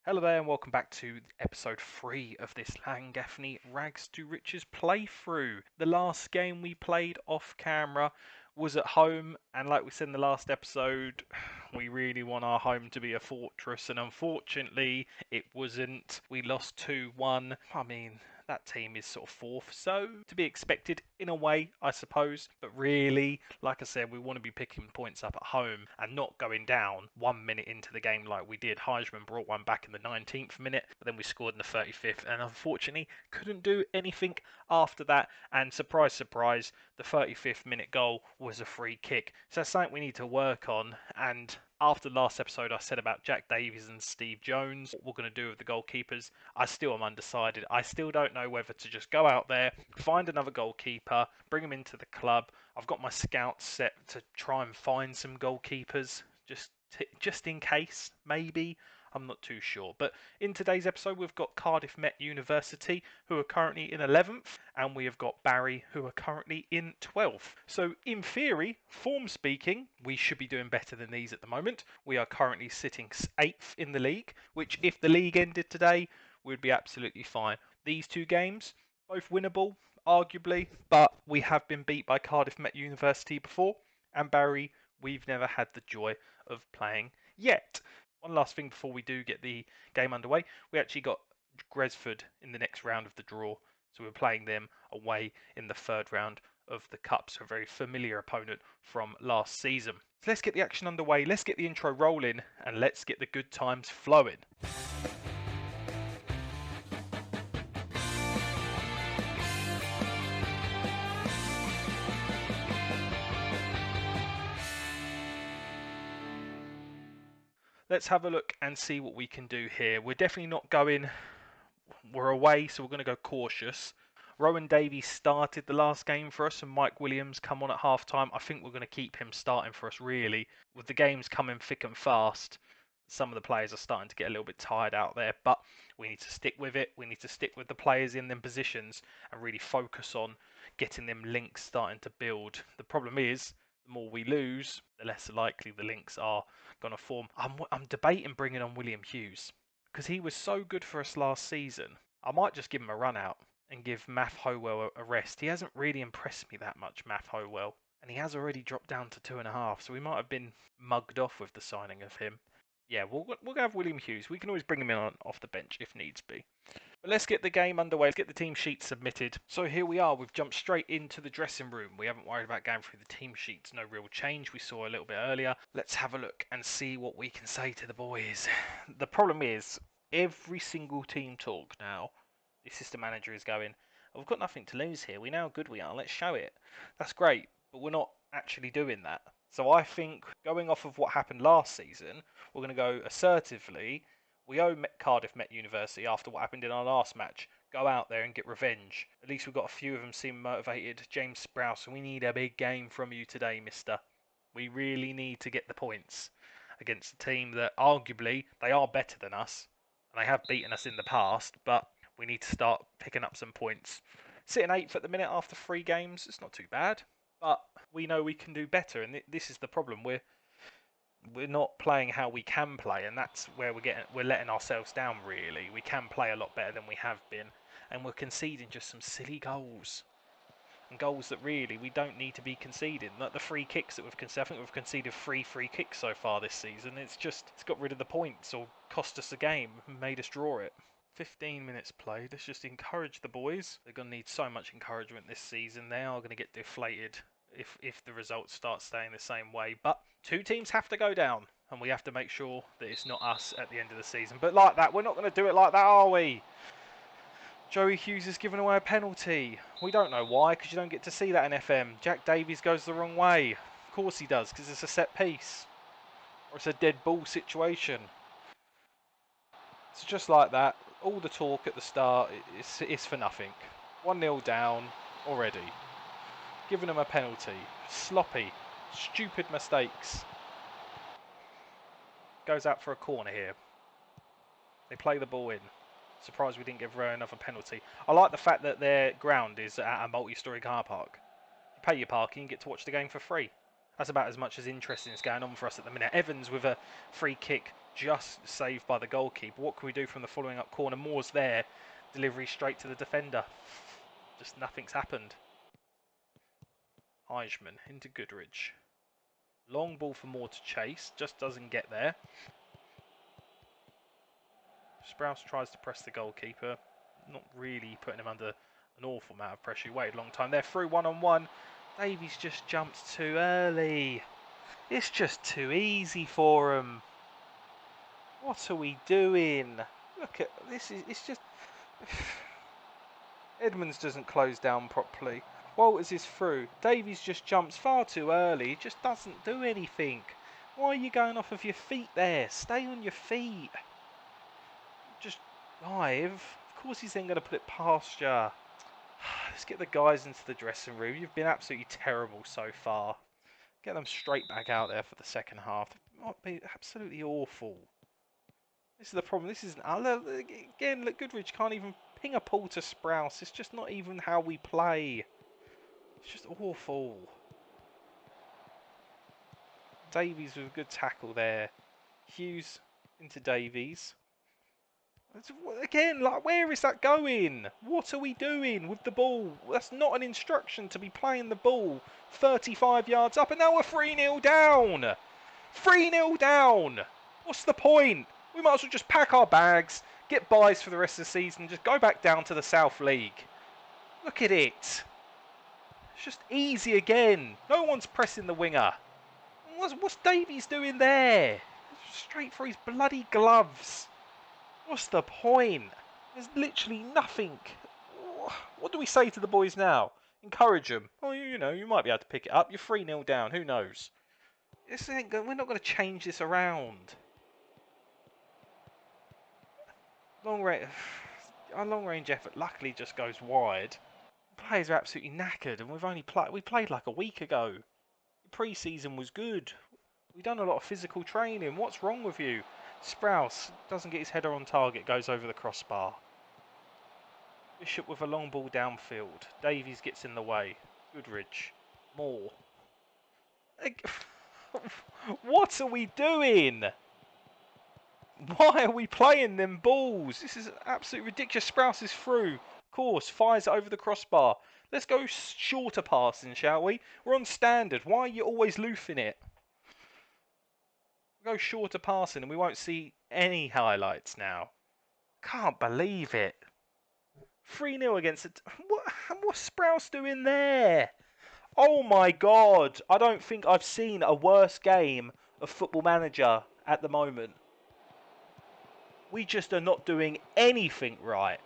Hello there and welcome back to episode 3 of this Llangefni Rags to Riches playthrough. The last game we played off camera was at home, and like we said in the last episode, we really want our home to be a fortress, and unfortunately it wasn't. We lost 2-1. That team is sort of fourth, so to be expected in a way, I suppose. But really, like I said, we want to be picking points up at home and not going down 1 minute into the game like we did. Heisman brought one back in the 19th minute, but then we scored in the 35th, and unfortunately couldn't do anything after that. And surprise, surprise, the 35th minute goal was a free kick. So that's something we need to work on. And after the last episode, I said about Jack Davies and Steve Jones, what we're going to do with the goalkeepers. I still am undecided. I still don't know whether to just go out there, find another goalkeeper, bring him into the club. I've got my scouts set to try and find some goalkeepers, just in case, maybe. I'm not too sure. But in today's episode, we've got Cardiff Met University, who are currently in 11th, and we have got Barry, who are currently in 12th. So, in theory, form speaking, we should be doing better than these at the moment. We are currently sitting 8th in the league, which, if the league ended today, we'd be absolutely fine. These two games, both winnable, arguably, but we have been beat by Cardiff Met University before, and Barry, we've never had the joy of playing yet. One last thing before we do get the game underway. We actually got Gresford in the next round of the draw. So we're playing them away in the third round of the Cup. So a very familiar opponent from last season. So let's get the action underway. Let's get the intro rolling and let's get the good times flowing. Let's have a look and see what we can do here. We're definitely not going... We're away, so we're going to go cautious. Rowan Davies started the last game for us, and Mike Williams come on at half-time. I think we're going to keep him starting for us, really. With the games coming thick and fast, some of the players are starting to get a little bit tired out there, but we need to stick with it. We need to stick with the players in them positions and really focus on getting them links starting to build. The problem is, the more we lose, the less likely the links are going to form. I'm debating bringing on William Hughes because he was so good for us last season. I might just give him a run out and give Math Howell a rest. He hasn't really impressed me that much, Math Howell, and he has already dropped down to 2.5, so we might have been mugged off with the signing of him. Yeah, we'll have William Hughes. We can always bring him in off the bench if needs be. But let's get the game underway. Let's get the team sheet submitted. So here we are. We've jumped straight into the dressing room. We haven't worried about going through the team sheets. No real change. We saw a little bit earlier. Let's have a look and see what we can say to the boys. The problem is, every single team talk now, the assistant manager is going, oh, we've got nothing to lose here. We know how good we are. Let's show it. That's great, but we're not actually doing that. So I think going off of what happened last season, we're going to go assertively. We owe Cardiff Met University after what happened in our last match. Go out there and get revenge. At least we've got a few of them seem motivated. James Sprouse, we need a big game from you today, mister. We really need to get the points against a team that arguably they are better than us. And they have beaten us in the past, but we need to start picking up some points. Sitting 8th at the minute after 3 games, it's not too bad. But we know we can do better, and this is the problem. We're not playing how we can play, and that's where we're letting ourselves down. Really, we can play a lot better than we have been, and we're conceding just some silly goals, and goals that really we don't need to be conceding. Like the free kicks that we've conceded. I think we've conceded 3 free kicks so far this season. It's got rid of the points or cost us a game and made us draw it. 15 minutes played. Let's just encourage the boys. They're going to need so much encouragement this season. They are going to get deflated if the results start staying the same way. But 2 teams have to go down, and we have to make sure that it's not us at the end of the season. But like that, we're not going to do it like that, are we? Joey Hughes has given away a penalty. We don't know why, because you don't get to see that in FM. Jack Davies goes the wrong way. Of course he does, because it's a set piece. Or it's a dead ball situation. So just like that, all the talk at the start is for nothing. 1-0 down already. Giving them a penalty. Sloppy. Stupid mistakes. Goes out for a corner here. They play the ball in. Surprised we didn't give Rowe another penalty. I like the fact that their ground is at a multi-storey car park. You pay your parking, you get to watch the game for free. That's about as much as interesting is going on for us at the minute. Evans with a free kick just saved by the goalkeeper. What can we do from the following up corner? Moore's there. Delivery straight to the defender. Just nothing's happened. Heisman into Goodridge. Long ball for Moore to chase. Just doesn't get there. Sprouse tries to press the goalkeeper. Not really putting him under an awful amount of pressure. He waited a long time there. Through one-on-one. Davies just jumps too early. It's just too easy for him. What are we doing? Look at this. It's just... Edmonds doesn't close down properly. Walters is through. Davies just jumps far too early. He just doesn't do anything. Why are you going off of your feet there? Stay on your feet. Just dive. Of course he's then going to put it past you. Let's get the guys into the dressing room. You've been absolutely terrible so far. Get them straight back out there for the second half. It might be absolutely awful. This is the problem. This isn't... Again, look, Goodridge can't even ping a pull to Sprouse. It's just not even how we play. It's just awful. Davies with a good tackle there. Hughes into Davies. Again, like, where is that going? What are we doing with the ball? That's not an instruction to be playing the ball 35 yards up, and now we're 3-0 down. 3-0 down. What's the point? We might as well just pack our bags, get buys for the rest of the season, and just go back down to the South League. Look at it. It's just easy again. No one's pressing the winger. What's Davies doing there? Straight for his bloody gloves. What's the point? There's literally nothing. What do we say to the boys now? Encourage them. Oh, you know, you might be able to pick it up. You're 3-0 down. Who knows? We're not going to change this around. Our long-range effort luckily just goes wide. The players are absolutely knackered, and we played like a week ago. The pre-season was good. We've done a lot of physical training. What's wrong with you? Sprouse doesn't get his header on target, goes over the crossbar. Bishop with a long ball downfield. Davies gets in the way. Goodridge. Moore. What are we doing? Why are we playing them balls? This is absolutely ridiculous. Sprouse is through. Of course, fires it over the crossbar. Let's go shorter passing, shall we? We're on standard. Why are you always loofing it? Go shorter passing and we won't see any highlights now. Can't believe it. 3-0 against it. What's Sprouse doing there? Oh my God. I don't think I've seen a worse game of Football Manager at the moment. We just are not doing anything right.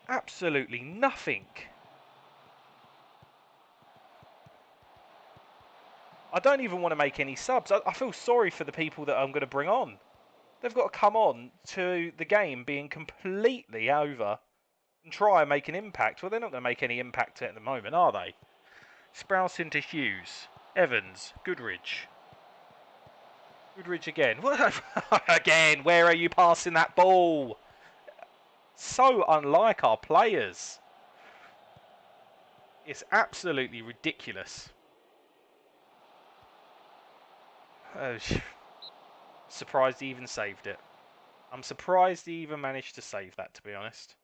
Absolutely nothing. I don't even want to make any subs. I feel sorry for the people that I'm going to bring on. They've got to come on to the game being completely over and try and make an impact. Well, they're not going to make any impact at the moment, are they? Sprouse into Hughes. Evans. Goodridge. Goodridge again. Again, where are you passing that ball? So unlike our players. It's absolutely ridiculous. Surprised he even saved it. I'm surprised he even managed to save that, to be honest.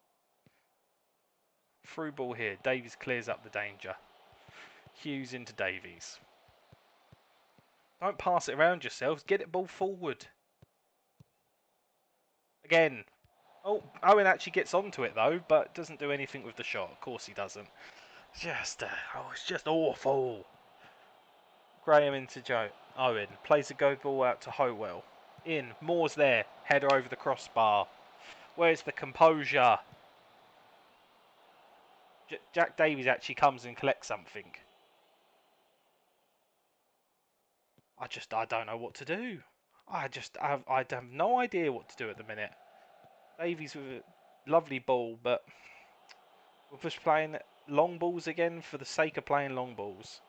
Through ball here. Davies clears up the danger. Hughes into Davies. Don't pass it around yourselves. Get it ball forward. Again. Oh, Owen actually gets onto it, though, but doesn't do anything with the shot. Of course he doesn't. It's just awful. Graham into Owen. Plays a go ball out to Howell. In. Moore's there. Header over the crossbar. Where's the composure? Jack Davies actually comes and collects something. I don't know what to do. I have no idea what to do at the minute. Davies with a lovely ball, but we're just playing long balls again for the sake of playing long balls.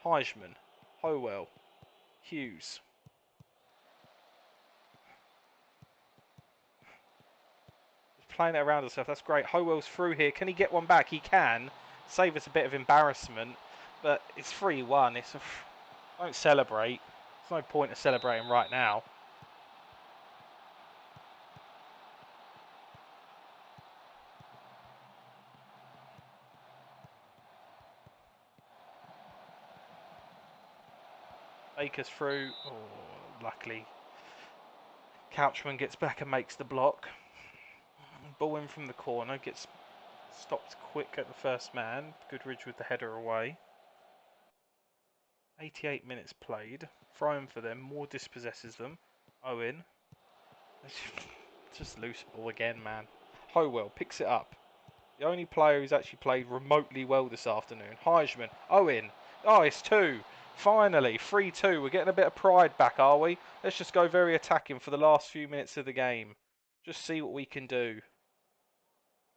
Heisman. Howell. Hughes. Just playing it around himself. That's great. Howell's through here. Can he get one back? He can. Save us a bit of embarrassment. But it's 3-1. Don't celebrate. There's no point of celebrating right now. Baker's through. Oh, luckily. Couchman gets back and makes the block. Ball in from the corner. Gets stopped quick at the first man. Goodridge with the header away. 88 minutes played. Throw in for them. More dispossesses them. Owen. Just loose ball again, man. Howell picks it up. The only player who's actually played remotely well this afternoon. Heisman. Owen. Oh, it's 2. Finally, 3-2. We're getting a bit of pride back, are we? Let's just go very attacking for the last few minutes of the game. Just see what we can do.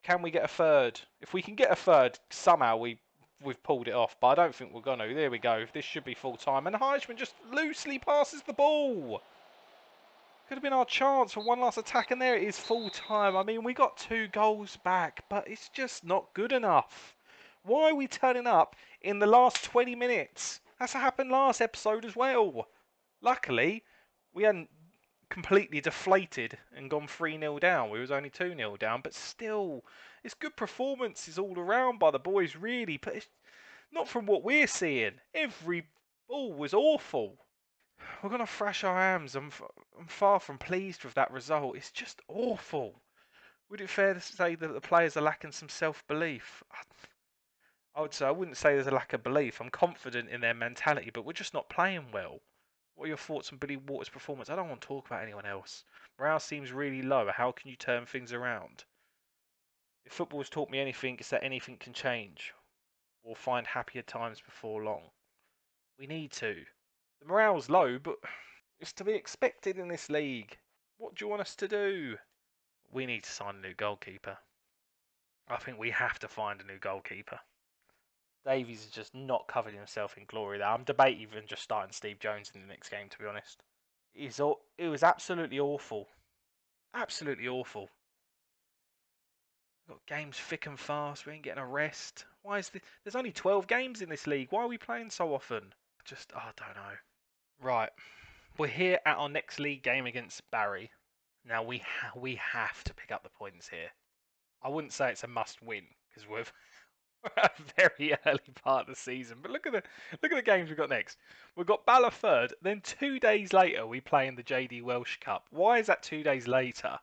Can we get a third? If we can get a third, somehow we've pulled it off. But I don't think we're going to. There we go. This should be full time. And Heisman just loosely passes the ball. Could have been our chance for one last attack, and there it is, full time. I mean, we got 2 goals back, but it's just not good enough. Why are we turning up in the last 20 minutes? That's what happened last episode as well. Luckily, we hadn't completely deflated and gone 3-0 down. We was only 2-0 down, but still, it's good performances all around by the boys, really. But it's not from what we're seeing. Every ball was awful. We're going to thrash our hams. I'm far from pleased with that result. It's just awful. Would it be fair to say that the players are lacking some self-belief? I would say I wouldn't say there's a lack of belief. I'm confident in their mentality, but we're just not playing well. What are your thoughts on Billy Waters' performance? I don't want to talk about anyone else. Morale seems really low. How can you turn things around? If football has taught me anything, it's that anything can change. We'll find happier times before long. We need to. The morale's low, but it's to be expected in this league. What do you want us to do? We need to sign a new goalkeeper. I think we have to find a new goalkeeper. Davies has just not covered himself in glory there. I'm debating even just starting Steve Jones in the next game, to be honest. It was absolutely awful. Absolutely awful. We've got games thick and fast. We ain't getting a rest. There's only 12 games in this league. Why are we playing so often? I don't know. Right. We're here at our next league game against Barry. Now we have to pick up the points here. I wouldn't say it's a must win because we're at a very early part of the season. But look at the games we've got next. We've got Bala third. Then 2 days later we play in the JD Welsh Cup. Why is that 2 days later?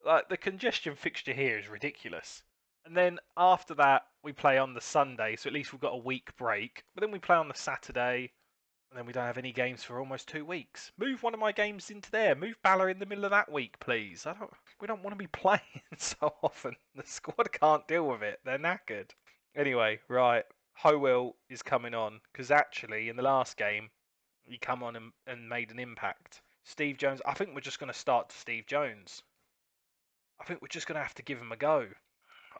Like, the congestion fixture here is ridiculous. And then after that we play on the Sunday, so at least we've got a week break. But then we play on the Saturday. And then we don't have any games for almost 2 weeks. Move one of my games into there. Move Bala in the middle of that week, please. We don't want to be playing so often. The squad can't deal with it. They're knackered. Anyway, right. Howell is coming on. Because actually, in the last game, he come on and made an impact. Steve Jones, I think we're just going to start Steve Jones. I think we're just going to have to give him a go.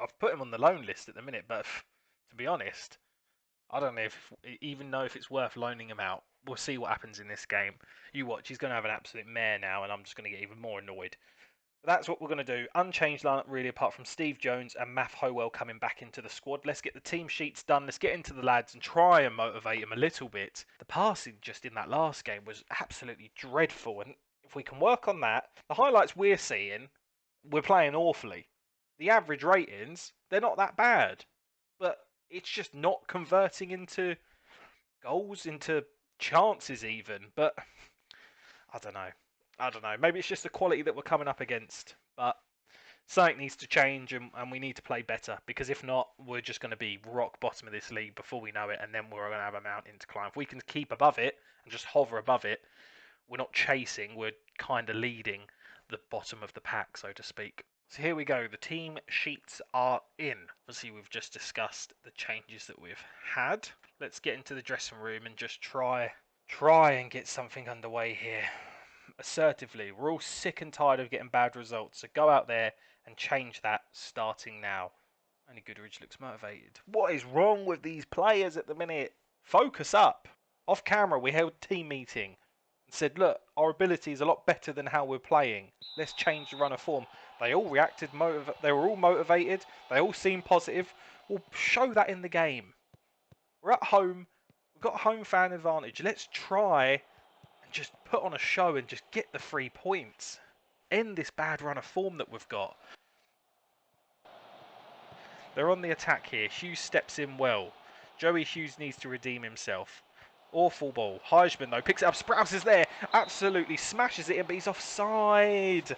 I've put him on the loan list at the minute, but to be honest, I don't know even know if it's worth loaning him out. We'll see what happens in this game. You watch, he's going to have an absolute mare now, and I'm just going to get even more annoyed. But that's what we're going to do. Unchanged lineup, really, apart from Steve Jones and Math Howell coming back into the squad. Let's get the team sheets done. Let's get into the lads and try and motivate them a little bit. The passing just in that last game was absolutely dreadful, and if we can work on that, the highlights we're seeing, we're playing awfully. The average ratings, they're not that bad, but it's just not converting into goals, into chances even. But I don't know. Maybe it's just the quality that we're coming up against. But something needs to change, and we need to play better. Because if not, we're just going to be rock bottom of this league before we know it. And then we're going to have a mountain to climb. If we can keep above it and just hover above it, we're not chasing. We're kind of leading the bottom of the pack, so to speak. So here we go. The team sheets are in. Obviously, we've just discussed the changes that we've had. Let's get into the dressing room and just try and get something underway here. Assertively, we're all sick and tired of getting bad results. So go out there and change that starting now. Only Goodridge looks motivated. What is wrong with these players at the minute? Focus up. Off camera, we held a team meeting and said, look, our ability is a lot better than how we're playing. Let's change the run of form. They all reacted, they were all motivated, they all seemed positive. We'll show that in the game. We're at home. We've got home fan advantage. Let's try and just put on a show and just get the 3 points. End this bad run of form that we've got. They're on the attack here. Hughes steps in well. Joey Hughes needs to redeem himself. Awful ball. Heijman, though, picks it up. Sprouse is there. Absolutely smashes it in, but he's offside.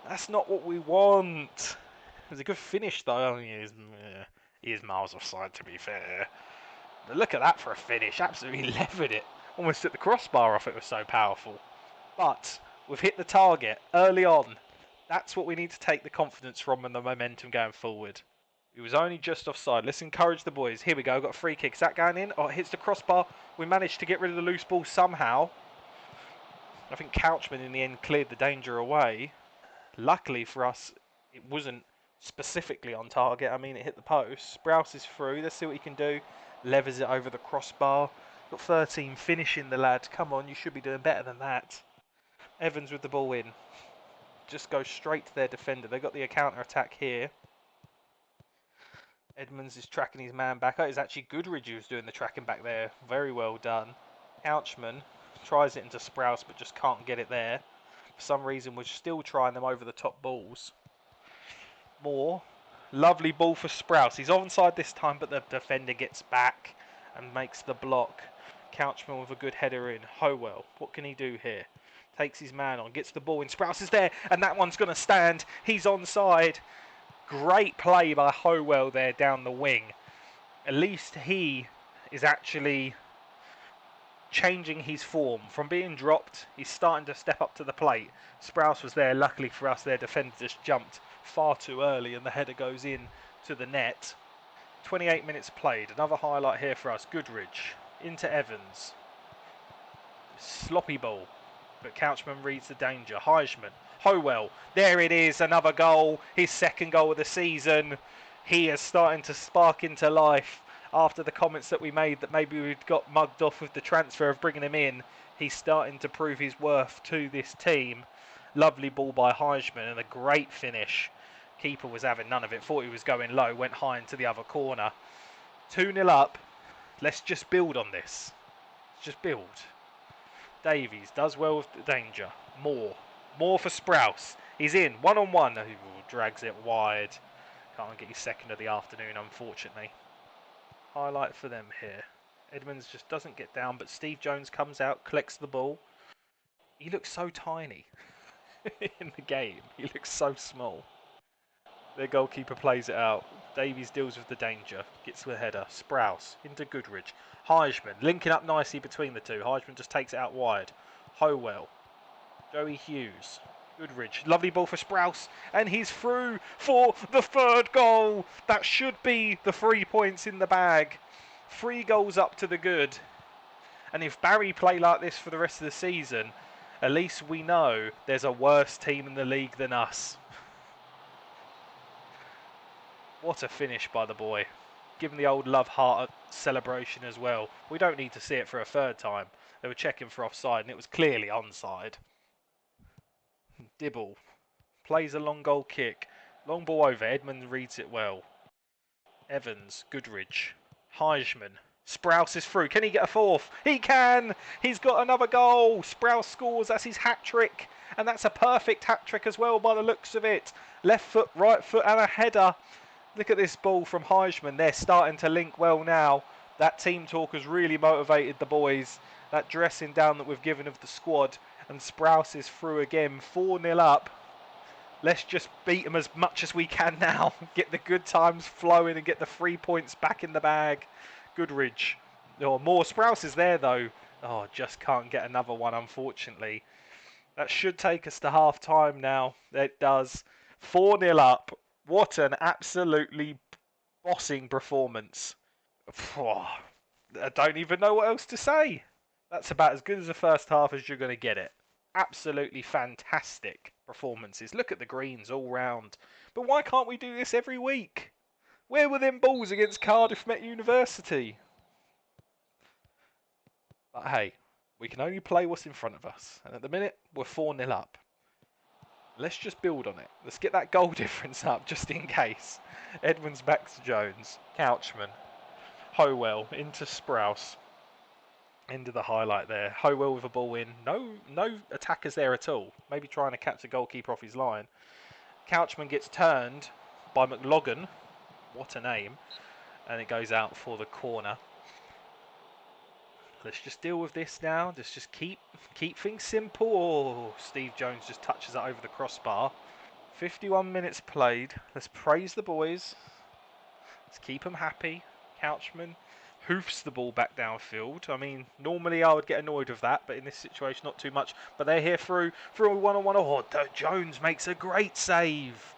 That's not what we want. It was a good finish, though. He is miles offside, to be fair. But look at that for a finish. Absolutely levered it. Almost took the crossbar off. It was so powerful. But we've hit the target early on. That's what we need to take the confidence from and the momentum going forward. He was only just offside. Let's encourage the boys. Here we go. Got a free kick. Is that going in? Oh, it hits the crossbar. We managed to get rid of the loose ball somehow. I think Couchman in the end cleared the danger away. Luckily for us, it wasn't specifically on target. I mean, it hit the post. Sprouse is through. Let's see what he can do. Levers it over the crossbar. Got 13 finishing the lad. Come on, you should be doing better than that. Evans with the ball in. Just go straight to their defender. They've got the counter-attack here. Edmonds is tracking his man back. Oh, it's actually Goodridge who's doing the tracking back there. Very well done. Couchman tries it into Sprouse but just can't get it there. For some reason, we're still trying them over the top balls. Moore. Lovely ball for Sprouse. He's onside this time, but the defender gets back and makes the block. Couchman with a good header in. Howell, what can he do here? Takes his man on, gets the ball in. Sprouse is there, and that one's going to stand. He's onside. Great play by Howell there down the wing. At least he is actually changing his form. From being dropped, he's starting to step up to the plate. Sprouse was there. Luckily for us, their defender just jumped far too early and the header goes in to the net. 28 minutes played. Another highlight here for us. Goodridge into Evans. Sloppy ball, but Couchman reads the danger. Heijman. Howell, there it is, another goal, his second goal of the season. He is starting to spark into life after the comments that we made that maybe we'd got mugged off with the transfer of bringing him in. He's starting to prove his worth to this team. Lovely ball by Heijman and a great finish. Keeper was having none of it, thought he was going low, went high into the other corner. 2-0 up, let's just build on this. Let's just build. Davies does well with the danger. More for Sprouse. He's in, one-on-one. He drags it wide. Can't get his second of the afternoon, unfortunately. Highlight for them here. Edmonds just doesn't get down, but Steve Jones comes out, collects the ball. He looks so tiny in the game. He looks so small. Their goalkeeper plays it out. Davies deals with the danger. Gets the header. Sprouse into Goodridge. Heijman linking up nicely between the two. Heijman just takes it out wide. Howell. Joey Hughes. Goodridge. Lovely ball for Sprouse. And he's through for the third goal. That should be the 3 points in the bag. 3 goals up to the good. And if Barry play like this for the rest of the season, at least we know there's a worse team in the league than us. What a finish by the boy. Give him the old love heart celebration as well. We don't need to see it for a third time. They were checking for offside and it was clearly onside. Dibble plays a long goal kick. Long ball over. Edmonds reads it well. Evans, Goodridge, Heijman. Sprouse is through. Can he get a fourth? He can! He's got another goal. Sprouse scores. That's his hat-trick. And that's a perfect hat-trick as well by the looks of it. Left foot, right foot and a header. Look at this ball from Heijman. They're starting to link well now. That team talk has really motivated the boys. That dressing down that we've given of the squad. And Sprouse is through again. 4-0 up. Let's just beat them as much as we can now. Get the good times flowing and get the 3 points back in the bag. Goodridge. Oh, more. Sprouse is there though. Oh, just can't get another one, unfortunately. That should take us to half time now. It does. 4-0 up. What an absolutely bossing performance. I don't even know what else to say. That's about as good as the first half as you're going to get it. Absolutely fantastic performances. Look at the greens all round. But why can't we do this every week? Where were them balls against Cardiff Met University? But hey, we can only play what's in front of us. And at the minute, we're 4-0 up. Let's just build on it. Let's get that goal difference up just in case. Edmonds back to Jones. Couchman. Howell into Sprouse. End of the highlight there. Howell with a ball in. No attackers there at all. Maybe trying to catch the goalkeeper off his line. Couchman gets turned by McLogan. What a name. And it goes out for the corner. Let's just deal with this now. Let's just keep things simple. Oh, Steve Jones just touches it over the crossbar. 51 minutes played. Let's praise the boys. Let's keep them happy. Couchman hoofs the ball back downfield. I mean, normally I would get annoyed with that, but in this situation, not too much. But they're here through a one-on-one. Oh, Jones makes a great save.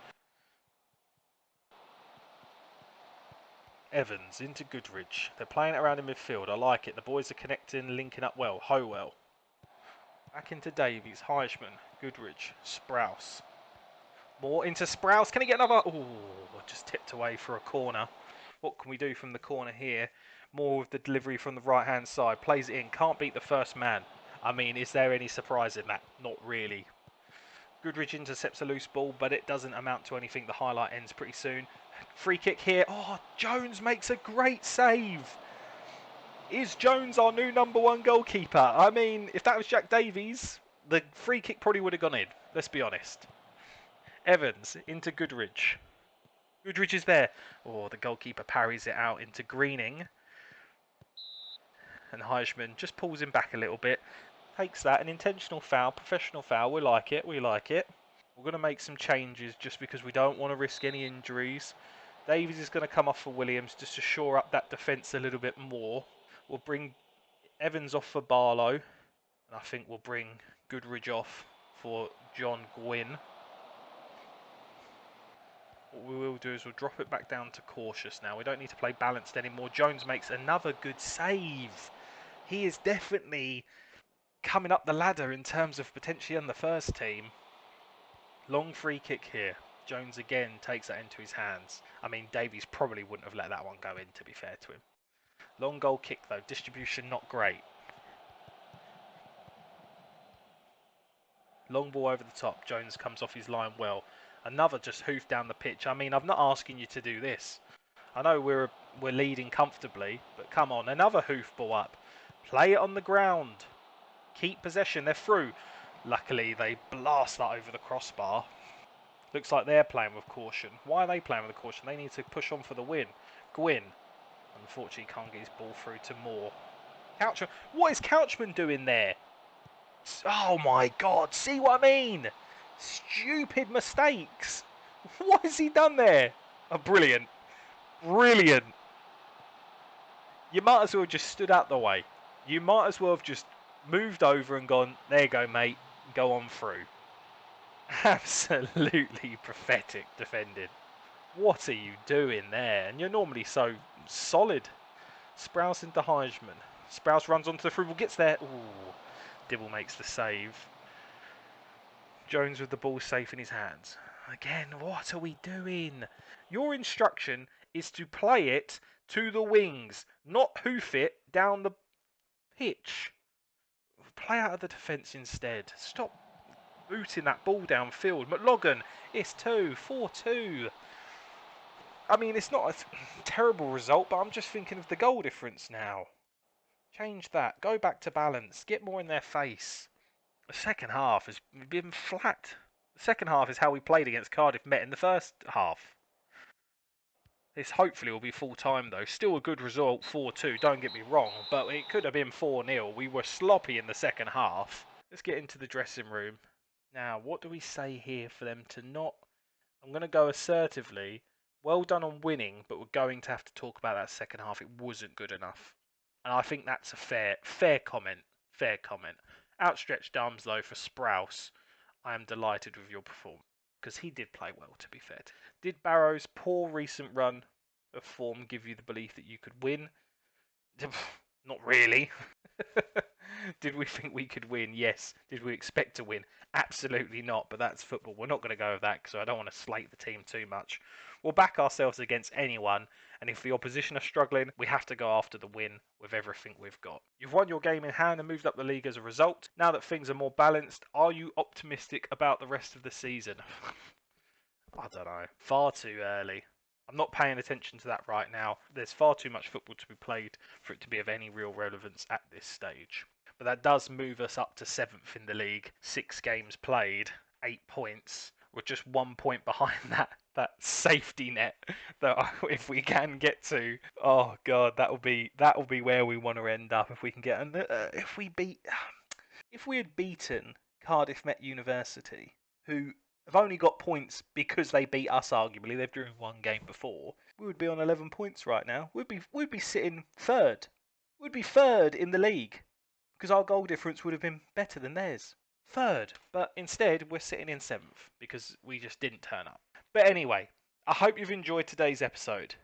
Evans into Goodridge. They're playing it around in midfield. I like it. The boys are connecting, linking up well. Howell. Back into Davies. Heishman. Goodridge. Sprouse. More into Sprouse. Can he get another? Oh, just tipped away for a corner. What can we do from the corner here? More with the delivery from the right-hand side. Plays it in. Can't beat the first man. I mean, is there any surprise in that? Not really. Goodridge intercepts a loose ball, but it doesn't amount to anything. The highlight ends pretty soon. Free kick here. Oh, Jones makes a great save. Is Jones our new #1 goalkeeper? I mean, if that was Jack Davies, the free kick probably would have gone in. Let's be honest. Evans into Goodridge. Goodridge is there. Oh, the goalkeeper parries it out into Greening. And Heishman just pulls him back a little bit. Takes that. An intentional foul, professional foul. We like it. We like it. We're going to make some changes just because we don't want to risk any injuries. Davies is going to come off for Williams just to shore up that defence a little bit more. We'll bring Evans off for Barlow. And I think we'll bring Goodridge off for John Gwynn. What we will do is we'll drop it back down to cautious now. We don't need to play balanced anymore. Jones makes another good save. He is definitely coming up the ladder in terms of potentially on the first team. Long free kick here. Jones again takes that into his hands. I mean, Davies probably wouldn't have let that one go in, to be fair to him. Long goal kick though. Distribution not great. Long ball over the top. Jones comes off his line well. Another just hoof down the pitch. I mean, I'm not asking you to do this. I know we're leading comfortably, but come on. Another hoof ball up. Play it on the ground. Keep possession. They're through. Luckily, they blast that over the crossbar. Looks like they're playing with caution. Why are they playing with caution? They need to push on for the win. Gwynn. Unfortunately, can't get his ball through to Moore. Couchman. What is Couchman doing there? Oh my God. See what I mean? Stupid mistakes. What has he done there? Oh, brilliant. Brilliant. You might as well have just stood out the way. You might as well have just moved over and gone, there you go, mate. Go on through. Absolutely pathetic defending. What are you doing there? And you're normally so solid. Sprouse into Heishman. Sprouse runs onto the through ball, gets there. Ooh, Dibble makes the save. Jones with the ball safe in his hands. Again, what are we doing? Your instruction is to play it to the wings, not hoof it down the pitch. Play out of the defence instead. Stop booting that ball downfield. McLogan, it's 4-2. I mean, it's not a terrible result, but I'm just thinking of the goal difference now. Change that. Go back to balance. Get more in their face. The second half has been flat. The second half is how we played against Cardiff Met in the first half. This hopefully will be full time though. Still a good result, 4-2, don't get me wrong, but it could have been 4-0. We were sloppy in the second half. Let's get into the dressing room. Now, what do we say here for them to not... I'm going to go assertively. Well done on winning, but we're going to have to talk about that second half. It wasn't good enough. And I think that's a fair comment. Fair comment. Outstretched arms, though, for Sprouse. I am delighted with your performance. Because he did play well, to be fair. Did Barrow's poor recent run of form give you the belief that you could win? Not really. Did we think we could win? Yes. Did we expect to win? Absolutely not, but that's football. We're not going to go with that because I don't want to slate the team too much. We'll back ourselves against anyone, and if the opposition are struggling, we have to go after the win with everything we've got. You've won your game in hand and moved up the league as a result. Now that things are more balanced, are you optimistic about the rest of the season? I don't know. Far too early. I'm not paying attention to that right now. There's far too much football to be played for it to be of any real relevance at this stage. But that does move us up to 7th in the league. 6 games played, 8 points. We're just 1 point behind that safety net that if we can get to, oh god, that'll be where we want to end up if we can get. And if we had beaten Cardiff Met University, who have only got points because they beat us. Arguably, they've drawn 1 game before. We would be on 11 points right now. We'd be sitting third. We'd be third in the league because our goal difference would have been better than theirs. Third, but instead we're sitting in 7th because we just didn't turn up. But anyway, I hope you've enjoyed today's episode.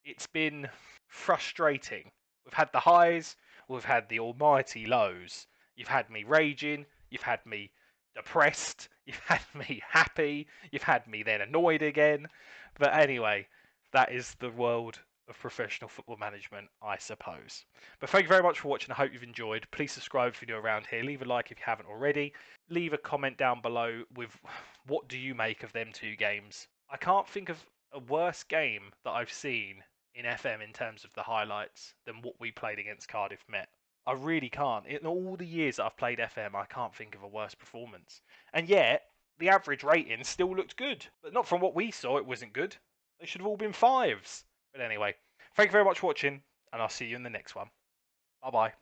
It's been frustrating. We've had the highs, we've had the almighty lows. You've had me raging, you've had me depressed, you've had me happy, you've had me then annoyed again. But anyway, that is the world of professional football management, I suppose. But thank you very much for watching. I hope you've enjoyed. Please subscribe if you're new around here. Leave a like if you haven't already. Leave a comment down below with what do you make of them 2 games. I can't think of a worse game that I've seen in FM in terms of the highlights than what we played against Cardiff Met. I really can't. In all the years that I've played FM, I can't think of a worse performance. And yet, the average rating still looked good. But not from what we saw, it wasn't good. They should have all been 5s. But anyway, thank you very much for watching, and I'll see you in the next one. Bye-bye.